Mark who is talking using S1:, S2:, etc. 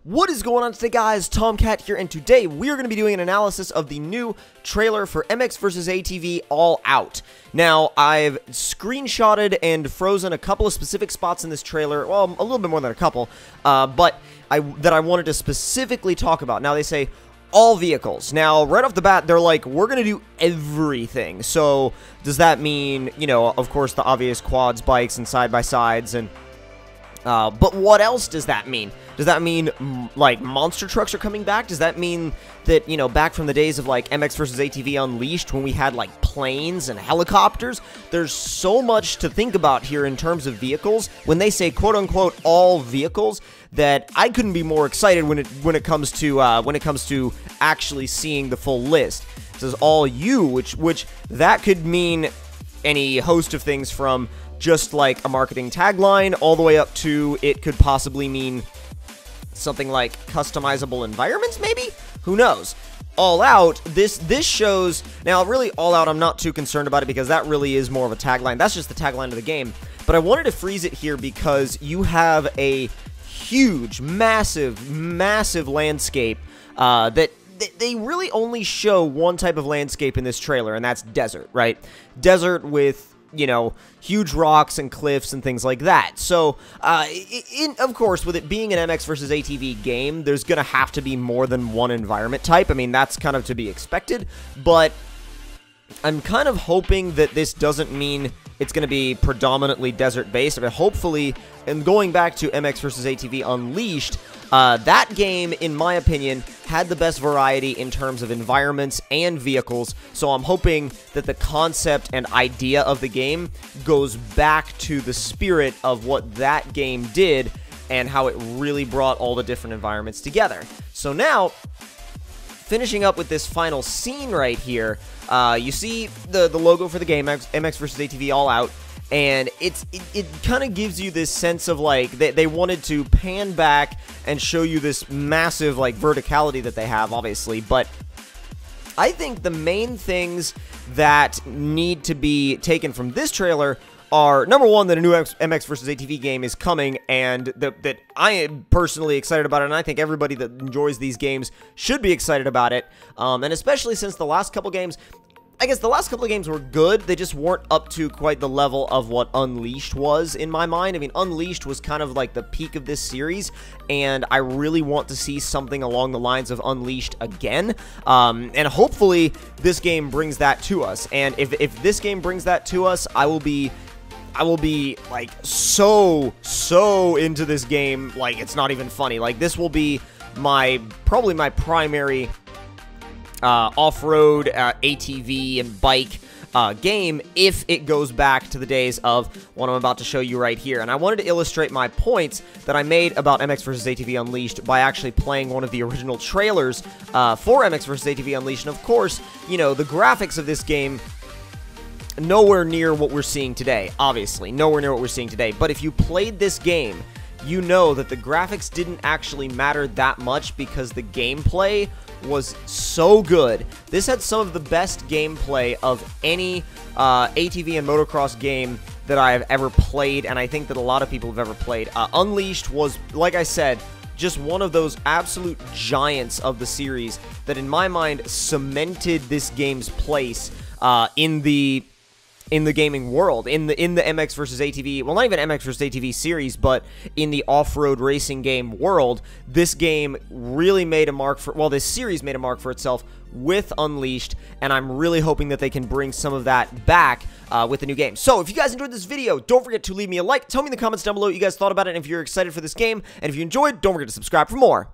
S1: What is going on today, guys? Tomcat here, and today we are going to be doing an analysis of the new trailer for MX vs. ATV All Out. Now, I've screenshotted and frozen a couple of specific spots in this trailer, well, a little bit more than a couple, that I wanted to specifically talk about. Now, they say all vehicles. Now, right off the bat, they're like, we're going to do everything. So, does that mean, you know, of course, the obvious quads, bikes, and side-by-sides, and but what else does that mean? Does that mean, like, monster trucks are coming back? Does that mean that, you know, back from the days of, like, MX vs. ATV Unleashed when we had, like, planes and helicopters? There's so much to think about here in terms of vehicles. When they say, quote-unquote, all vehicles, that I couldn't be more excited when it comes to actually seeing the full list. It says all you, which that could mean any host of things from just like a marketing tagline all the way up to it could possibly mean something like customizable environments, maybe? Who knows? All Out, this shows... Now, really, All Out, I'm not too concerned about it because that really is more of a tagline. That's just the tagline of the game. But I wanted to freeze it here because you have a huge, massive landscape that they really only show one type of landscape in this trailer, and that's desert, right? Desert with, you know, huge rocks and cliffs and things like that. So, of course, with it being an MX vs. ATV game, there's going to have to be more than one environment type. I mean, that's kind of to be expected, but I'm kind of hoping that this doesn't mean it's going to be predominantly desert-based. I mean, hopefully, and going back to MX vs. ATV Unleashed, that game, in my opinion, had the best variety in terms of environments and vehicles, so I'm hoping that the concept and idea of the game goes back to the spirit of what that game did and how it really brought all the different environments together. So now, finishing up with this final scene right here, you see the logo for the game, MX vs. ATV All Out, and it kind of gives you this sense of, like, they wanted to pan back and show you this massive, like, verticality that they have, obviously, but I think the main things that need to be taken from this trailer are, number one, that a new MX vs. ATV game is coming, and that I am personally excited about it, and I think everybody that enjoys these games should be excited about it, and especially since the last couple games... I guess the last couple of games were good, they just weren't up to quite the level of what Unleashed was, in my mind. I mean, Unleashed was kind of like the peak of this series, and I really want to see something along the lines of Unleashed again, and hopefully this game brings that to us, and if this game brings that to us, I will be, like, so into this game, like, it's not even funny. Like, this will be probably my primary off-road ATV and bike game if it goes back to the days of what I'm about to show you right here. And I wanted to illustrate my points that I made about MX vs. ATV Unleashed by actually playing one of the original trailers for MX vs. ATV Unleashed. And of course, you know, the graphics of this game, nowhere near what we're seeing today, obviously. Nowhere near what we're seeing today. But if you played this game, you know that the graphics didn't actually matter that much because the gameplay was so good. This had some of the best gameplay of any ATV and motocross game that I have ever played, and I think that a lot of people have ever played. Unleashed was, like I said, just one of those absolute giants of the series that, in my mind, cemented this game's place in the gaming world, in the MX vs. ATV, well, not even MX vs. ATV series, but in the off-road racing game world. This game really made a mark for, well, this series made a mark for itself with Unleashed, and I'm really hoping that they can bring some of that back with the new game. So, if you guys enjoyed this video, don't forget to leave me a like, tell me in the comments down below what you guys thought about it, and if you're excited for this game, and if you enjoyed, don't forget to subscribe for more.